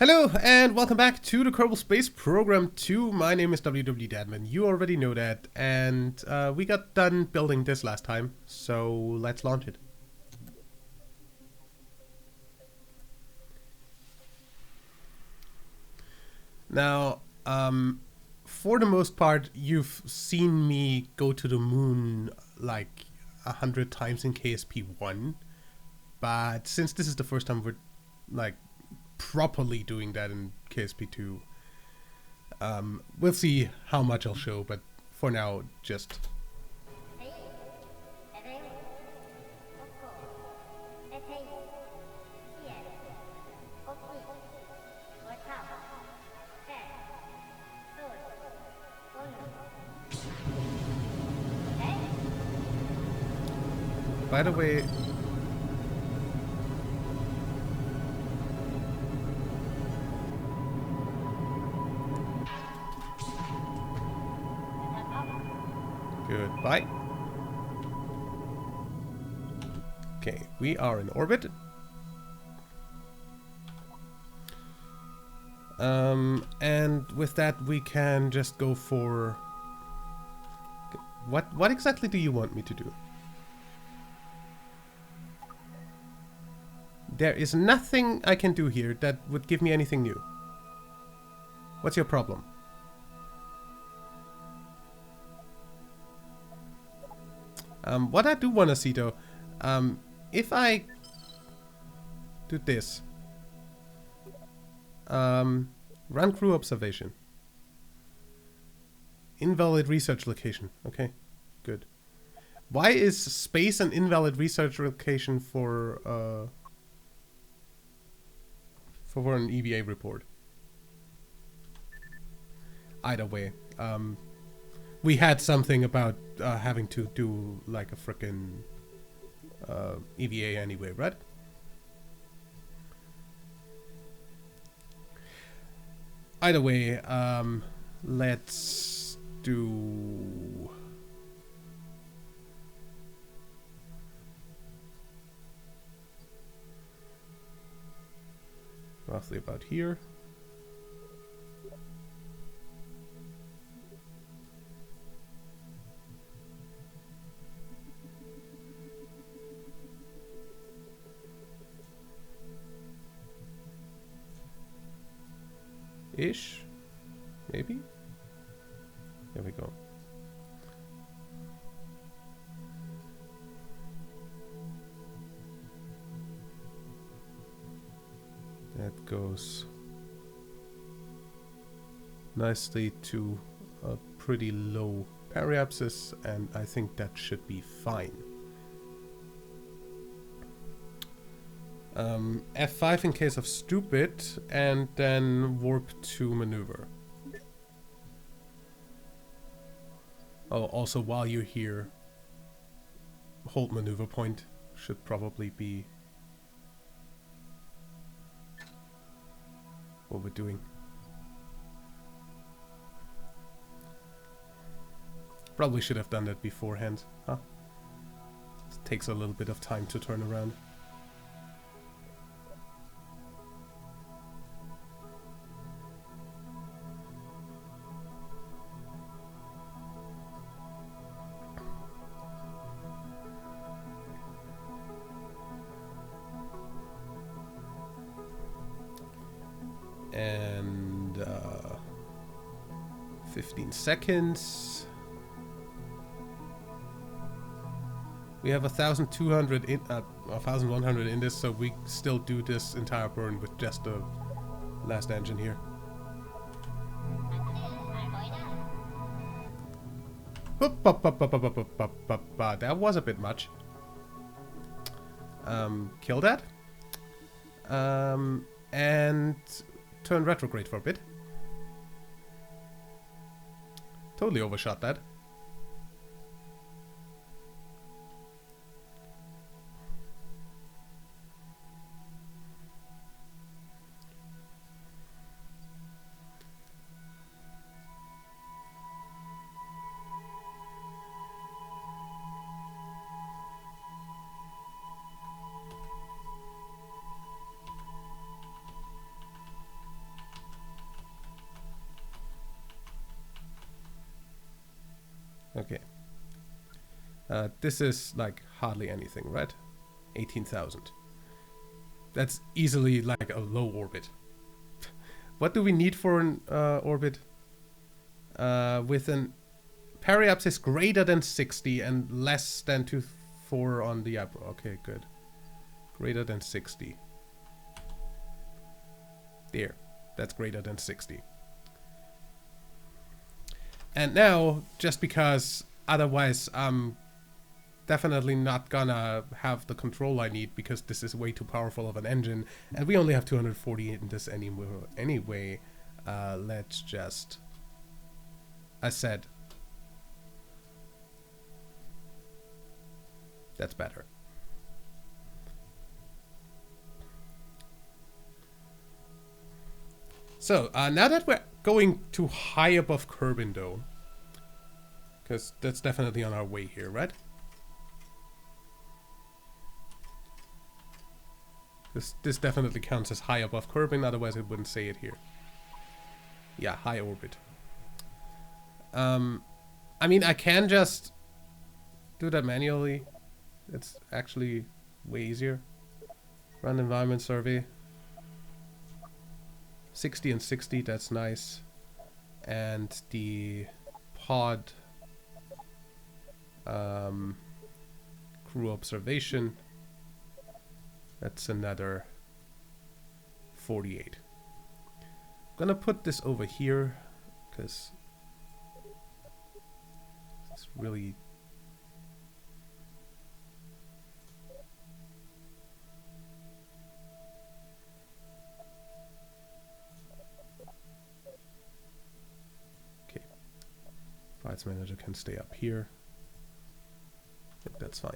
Hello and welcome back to the Kerbal Space Program 2. My name is WW Dadman. You already know that, and we got done building this last time, so let's launch it. Now, for the most part, you've seen me go to the moon like 100 times in KSP1, but since this is the first time we're like properly doing that in KSP2, we'll see how much I'll show, but for now, just... By the way... Goodbye. Okay, we are in orbit. And with that we can just go for... What exactly do you want me to do? There is nothing I can do here that would give me anything new. What's your problem? What I do want to see though, if I do this, run crew observation, invalid research location. Okay, good. Why is space an invalid research location for an EVA report? Either way, we had something about having to do like a frickin' EVA anyway, right? Either way, let's do... roughly about here. Ish, maybe. There we go. That goes nicely to a pretty low periapsis, and I think that should be fine. F5 in case of stupid, and then warp to maneuver. Oh, also while you're here, hold maneuver point should probably be what we're doing. Probably should have done that beforehand, huh? It takes a little bit of time to turn around. And 15 seconds. We have 1,200 in 1,100 in this, so we still do this entire burn with just the last engine here. That was a bit much. Kill that. And turn retrograde for a bit. Totally overshot that. Okay. This is like hardly anything, right? 18,000. That's easily like a low orbit. What do we need for an orbit? With an periapsis greater than 60 and less than 24 on the upper. Okay, good. Greater than 60. There. That's greater than 60. And now, just because otherwise I'm definitely not gonna have the control I need, because this is way too powerful of an engine, and we only have 240 in this anyway, let's just, I said, that's better. So, now that we're going too high above Kerbal though, because that's definitely on our way here, right? This definitely counts as high above Kerbal, otherwise it wouldn't say it here. Yeah, high orbit. I mean, I can just do that manually. It's actually way easier. Run environment survey. 60 and 60, that's nice. And the pod crew observation, that's another 48. I'm gonna put this over here because it's really okay. Flights manager can stay up here. I think that's fine.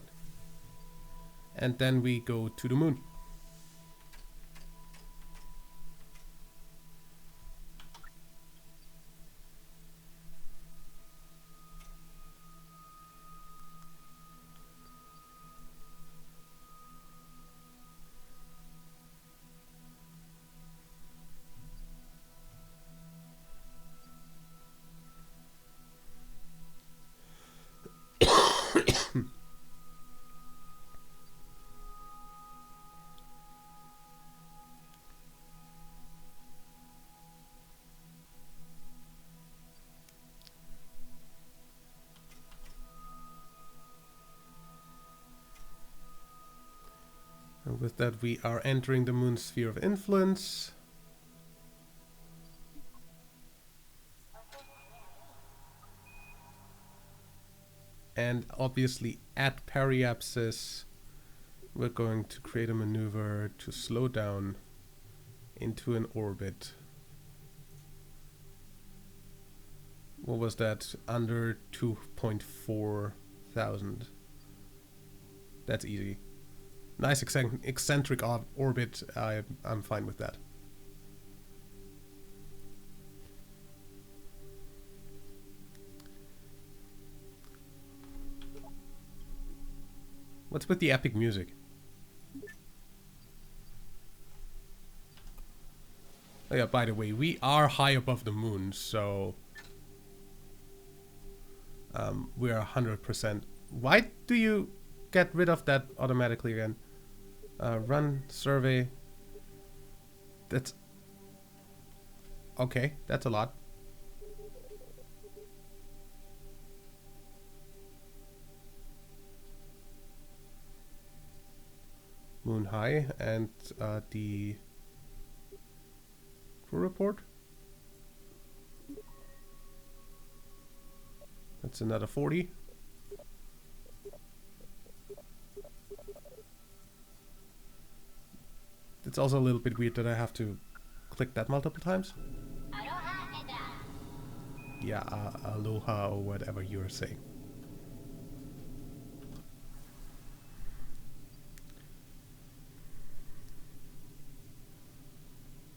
And then we go to the moon. And with that, we are entering the moon's sphere of influence. And obviously at periapsis, we're going to create a maneuver to slow down into an orbit. What was that? Under 2.4 thousand. That's easy. Nice eccentric orbit. I'm fine with that. What's with the epic music? Oh yeah, by the way, we are high above the moon, so we are 100%. Why do you get rid of that automatically again? Run survey. That's okay. That's a lot. Moon high and the crew report. That's another 40. It's also a little bit weird that I have to click that multiple times. Yeah, aloha or whatever you're saying.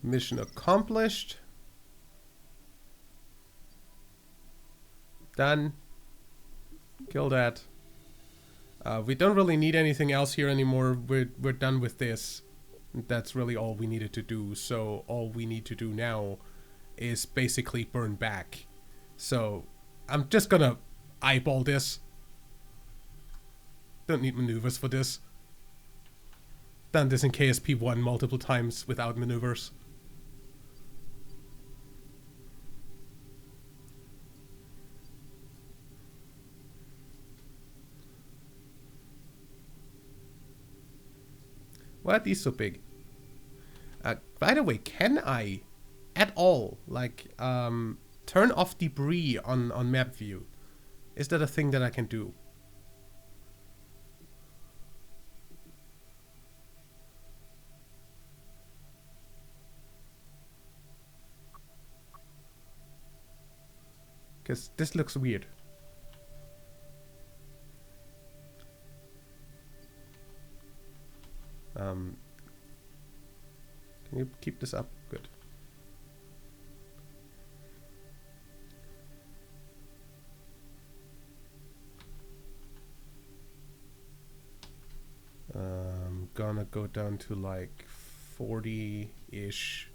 Mission accomplished. Done. Kill that. We don't really need anything else here anymore. We're done with this. That's really all we needed to do. So all we need to do now is basically burn back. So I'm just gonna eyeball this. Don't need maneuvers for this. Done this in KSP1 multiple times without maneuvers. Why are these so big? By the way, can I at all like turn off debris on map view? Is that a thing that I can do? Because this looks weird. Can you keep this up? Good. Gonna go down to like 40-ish,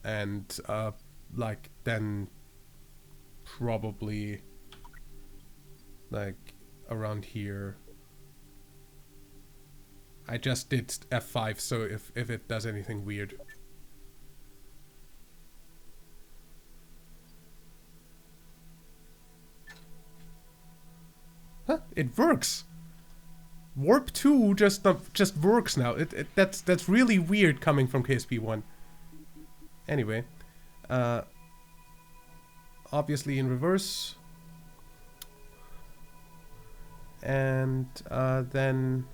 and like then probably like around here. I just did F5, so if it does anything weird. Huh? It works. Warp 2 just works now. That's really weird coming from KSP1. Anyway, obviously in reverse, and then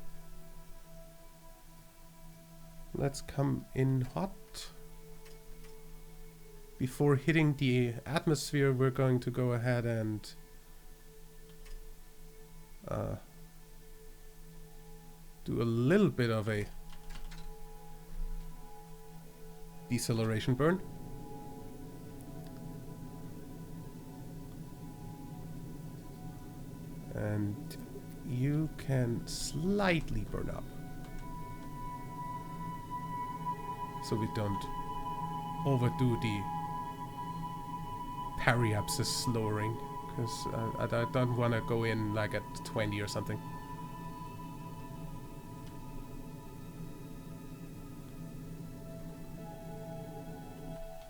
let's come in hot. Before hitting the atmosphere, we're going to go ahead and do a little bit of a deceleration burn. And you can slightly burn up, so we don't overdo the periapsis lowering, because I don't want to go in like at 20 or something.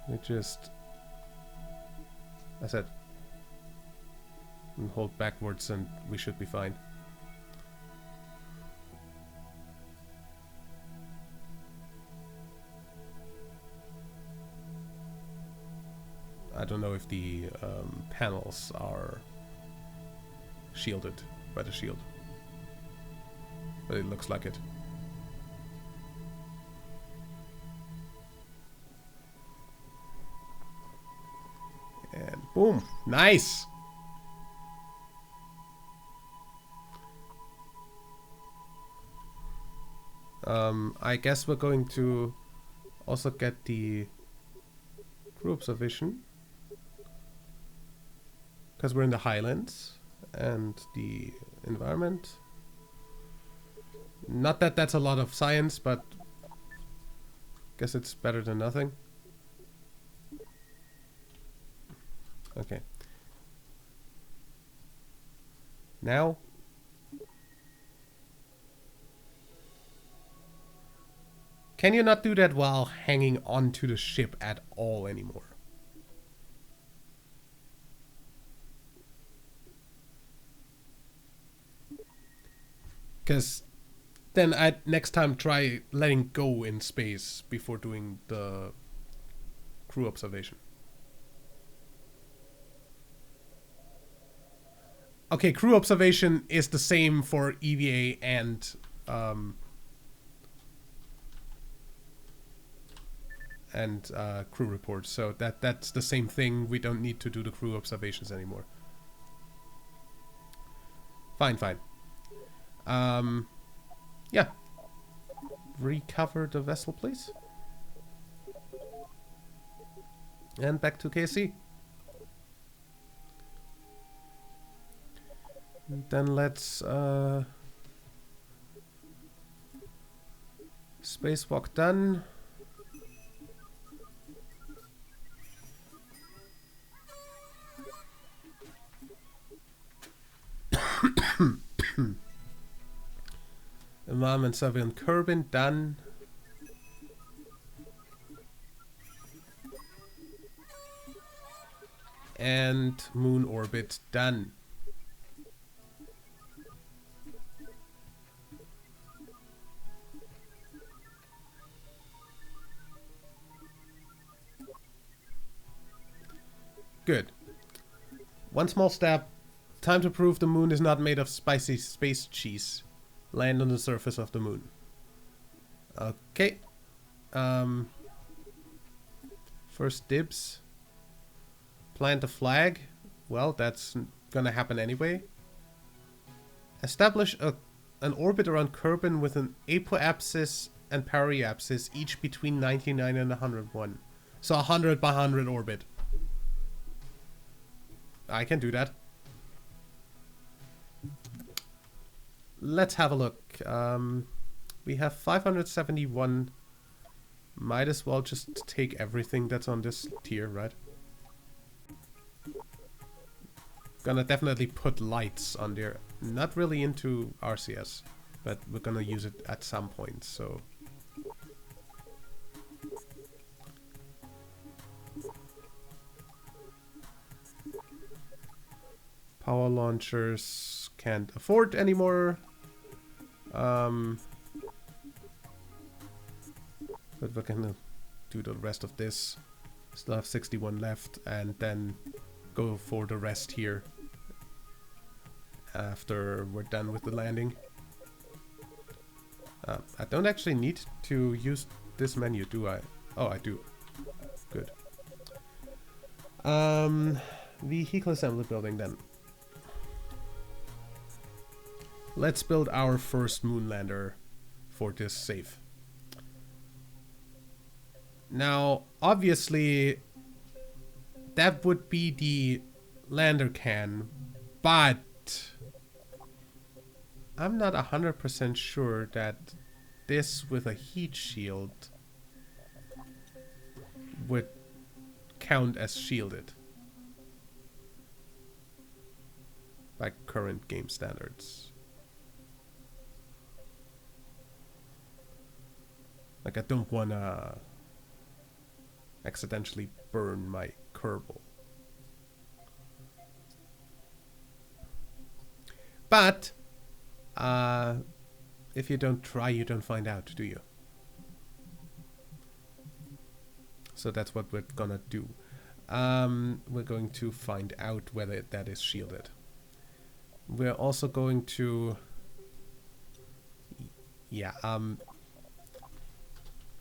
It just, I said, and hold backwards and we should be fine. I don't know if the panels are shielded by the shield, but it looks like it. And boom, nice. I guess we're going to also get the crew observation, because we're in the Highlands, and the environment. Not that that's a lot of science, but guess it's better than nothing. Okay. Now, can you not do that while hanging onto the ship at all anymore? Because then I'd next time try letting go in space before doing the crew observation. Okay, crew observation is the same for EVA and crew reports, so that's the same thing. We don't need to do the crew observations anymore. Fine. Yeah. Recover the vessel, please. And back to KC. Then let's spacewalk done. And survey on Kerbal done. And moon orbit done. Good. One small step. Time to prove the moon is not made of spicy space cheese. Land on the surface of the moon. Okay. First dibs. Plant a flag. Well, that's gonna happen anyway. Establish an orbit around Kerbal with an apoapsis and periapsis, each between 99 and 101. So 100 by 100 orbit. I can do that. Let's have a look. We have 571. Might as well just take everything that's on this tier, right? Gonna definitely put lights on there. Not really into RCS, but we're gonna use it at some point, so... Power launchers can't afford anymore. But we're gonna do the rest of this. Still have 61 left, and then go for the rest here after we're done with the landing. I don't actually need to use this menu, do I? Oh, I do. Good. Vehicle assembly building then. Let's build our first moonlander for this save. Now, obviously, that would be the lander can, but I'm not 100% sure that this with a heat shield would count as shielded by current game standards. Like, I don't wanna accidentally burn my Kerbal. But if you don't try, you don't find out, do you? So that's what we're gonna do. We're going to find out whether that is shielded. We're also going to... Yeah,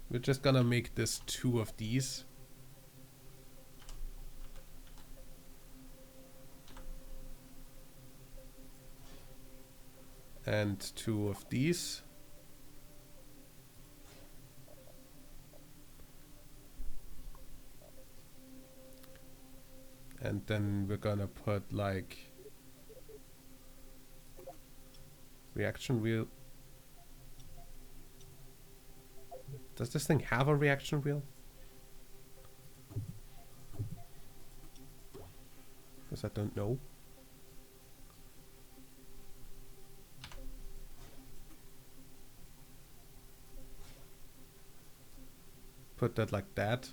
we're just gonna make this 2 of these. And 2 of these. And then we're gonna put like reaction wheel. Does this thing have a reaction wheel? Because I don't know. Put that like that.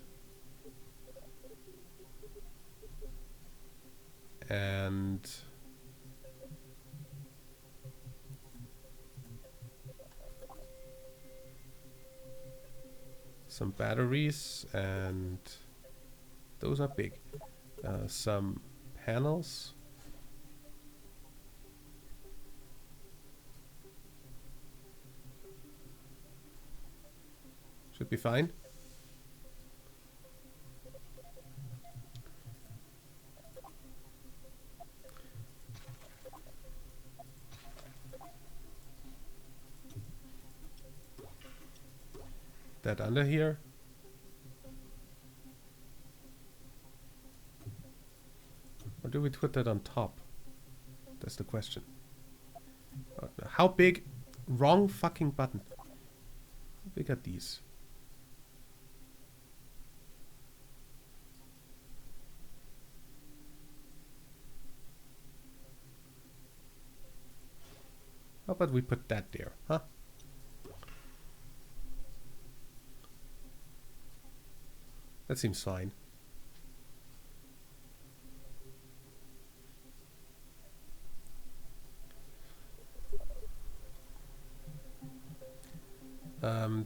And some batteries, and those are big. Some panels. Should be fine. That under here. Or do we put that on top? That's the question. How big? Wrong fucking button. How big are these? How about we put that there, huh? That seems fine.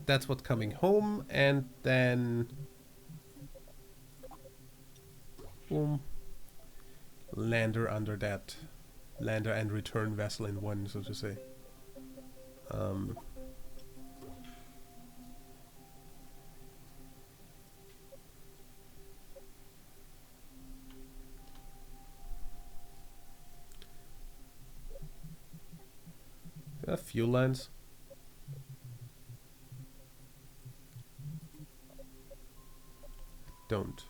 That's what's coming home, and then boom, lander under that, lander and return vessel in one, so to say. Fuel lines. Don't.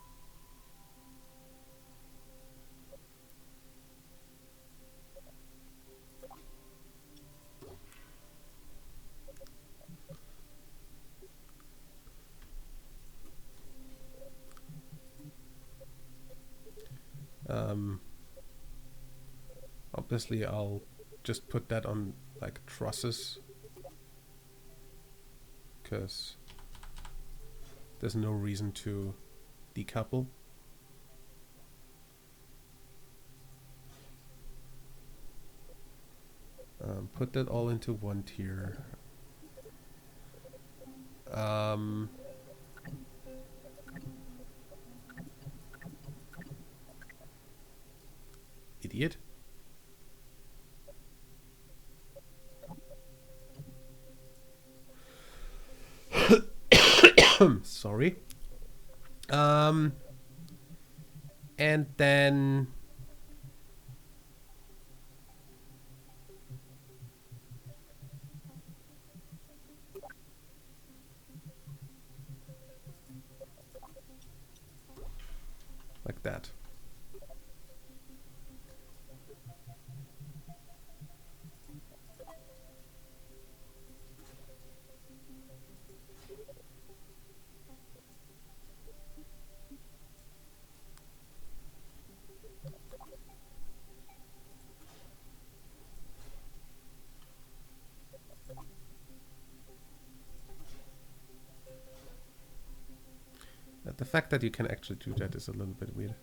Obviously, I'll just put that on like trusses, because there's no reason to decouple. Put that all into one tier. Idiot. Sorry. And then like that. The fact that you can actually do that is a little bit weird.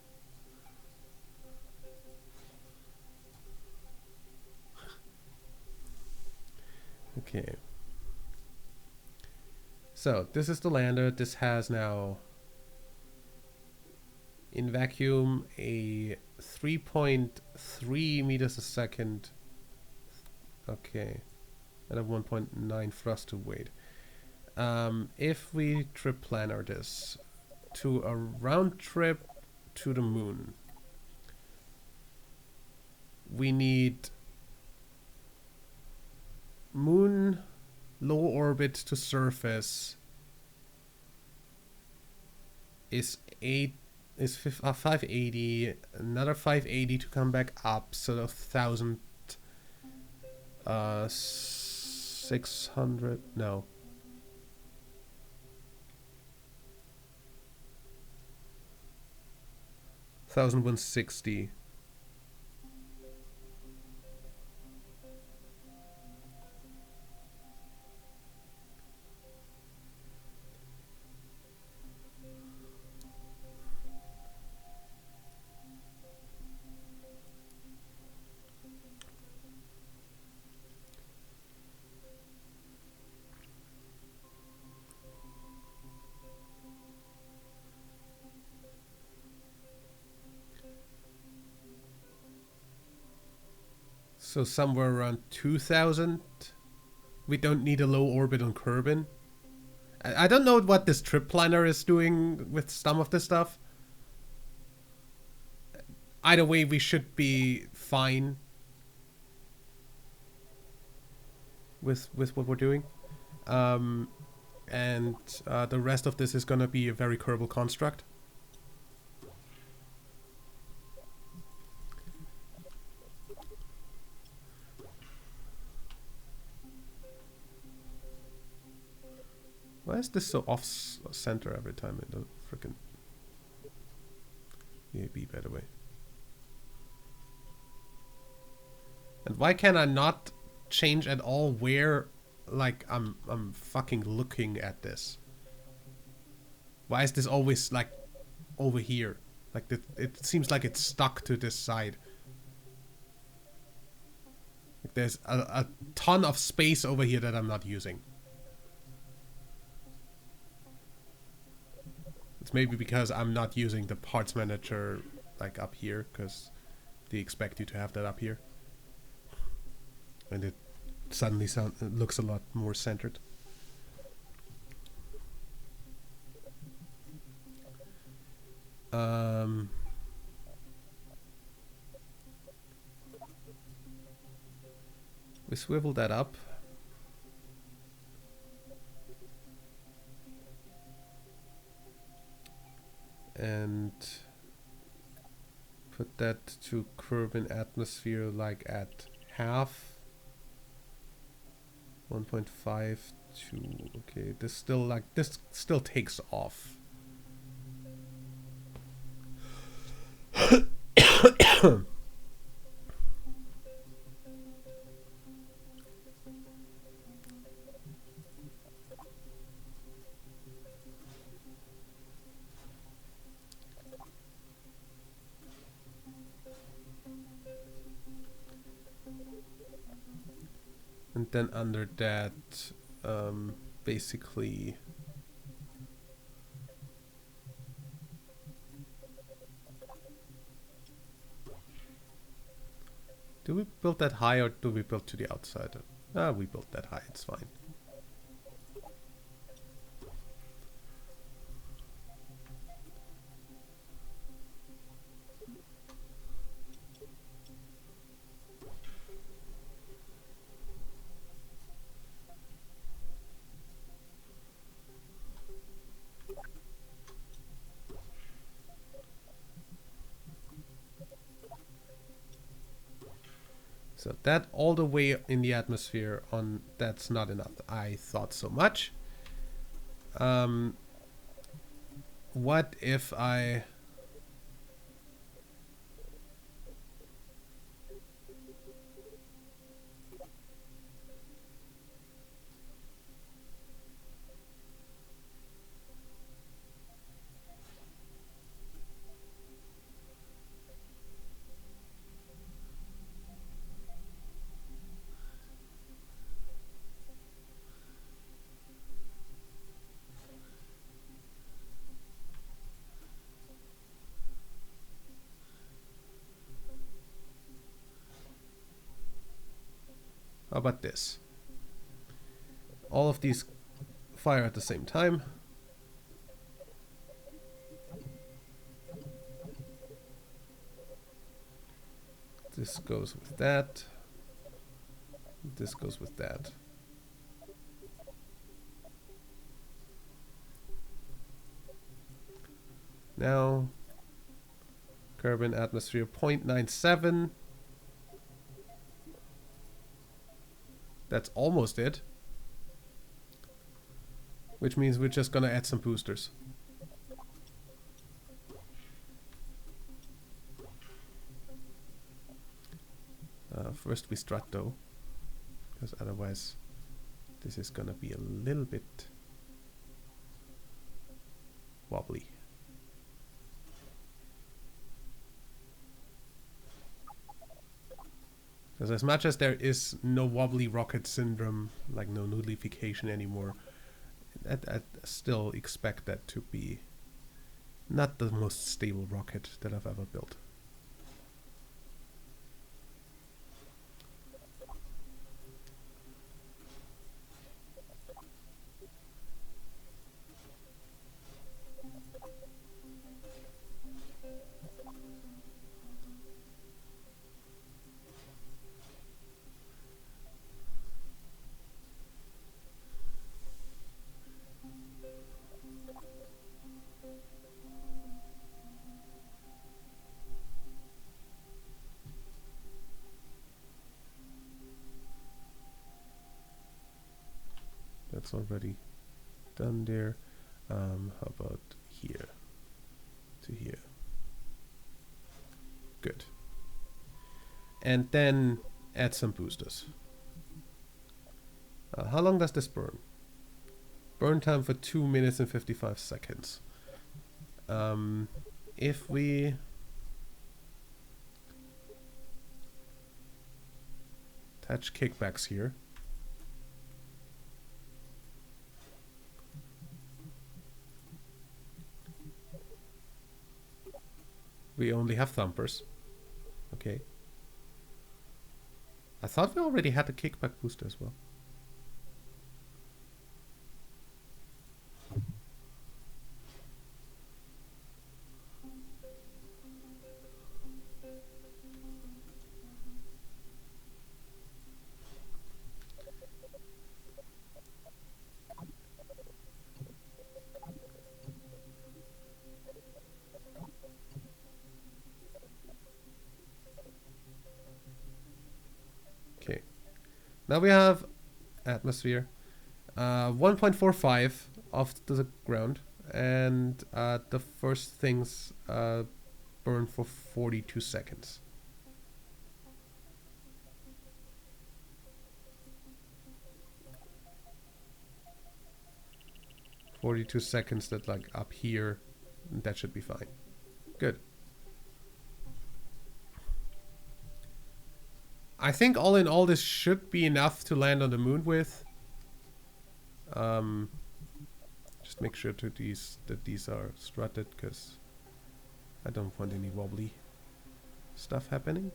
Okay. So this is the lander. This has now in vacuum a 3.3 meters a second. Okay. And a 1.9 thrust to weight. If we trip planar this to a round trip to the moon, we need moon low orbit to surface is 580, another 580 to come back up, so 1,600, no. 1,160. So somewhere around 2,000. We don't need a low orbit on Kerbal. I don't know what this trip planner is doing with some of this stuff. Either way, we should be fine with what we're doing. And the rest of this is gonna be a very Kerbal construct. Why is this so off-center every time in the frickin' EAB, by the way? And why can I not change at all where, like, I'm fucking looking at this? Why is this always, like, over here. Like it seems like it's stuck to this side. Like there's a ton of space over here that I'm not using. It's maybe because I'm not using the parts manager like up here, because they expect you to have that up here. And it suddenly it looks a lot more centered. We swivel that up. And put that to Kerbal atmosphere like at half. 1.5 to, okay, this still takes off. And then under that, basically do we build that high or do we build to the outside? Ah, we built that high, it's fine. So that all the way in the atmosphere on, that's not enough. I thought so much. What if I... How about this? All of these fire at the same time. This goes with that. This goes with that. Now, Kerbal atmosphere 0.97. That's almost it. Which means we're just gonna add some boosters. First we strut though, because otherwise this is gonna be a little bit wobbly. Because as much as there is no wobbly rocket syndrome, like no nucleification anymore, I still expect that to be not the most stable rocket that I've ever built. That's already done there. How about here to here? Good. And then add some boosters. How long does this burn? Burn time for 2 minutes and 55 seconds. If we attach kickbacks here, we only have thumpers. Okay. I thought we already had a kickback booster as well. Okay. Now we have atmosphere. 1.45 off the ground. And the first things burn for 42 seconds. That like up here, that should be fine. Good. I think all in all this should be enough to land on the moon with. Just make sure that these are strutted, because I don't want any wobbly stuff happening.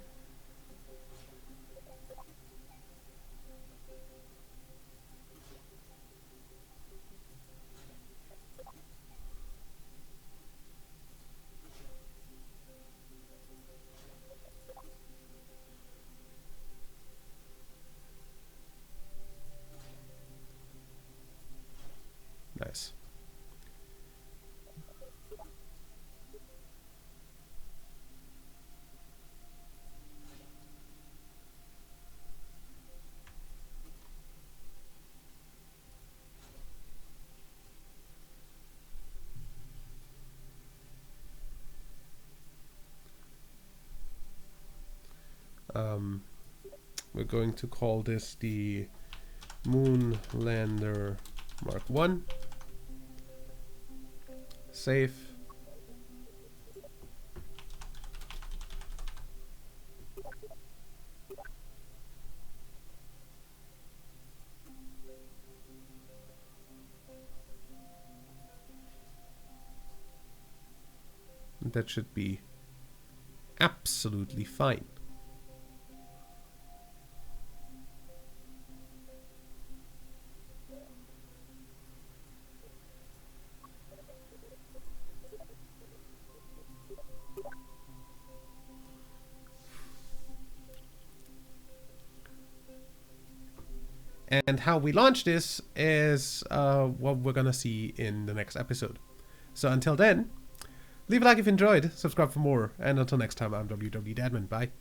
Nice. We're going to call this the Moonlander Mark 1. Save. That should be absolutely fine. And how we launch this is what we're gonna see in the next episode. So until then, leave a like if you enjoyed, subscribe for more, and until next time, I'm WWDadman. Bye.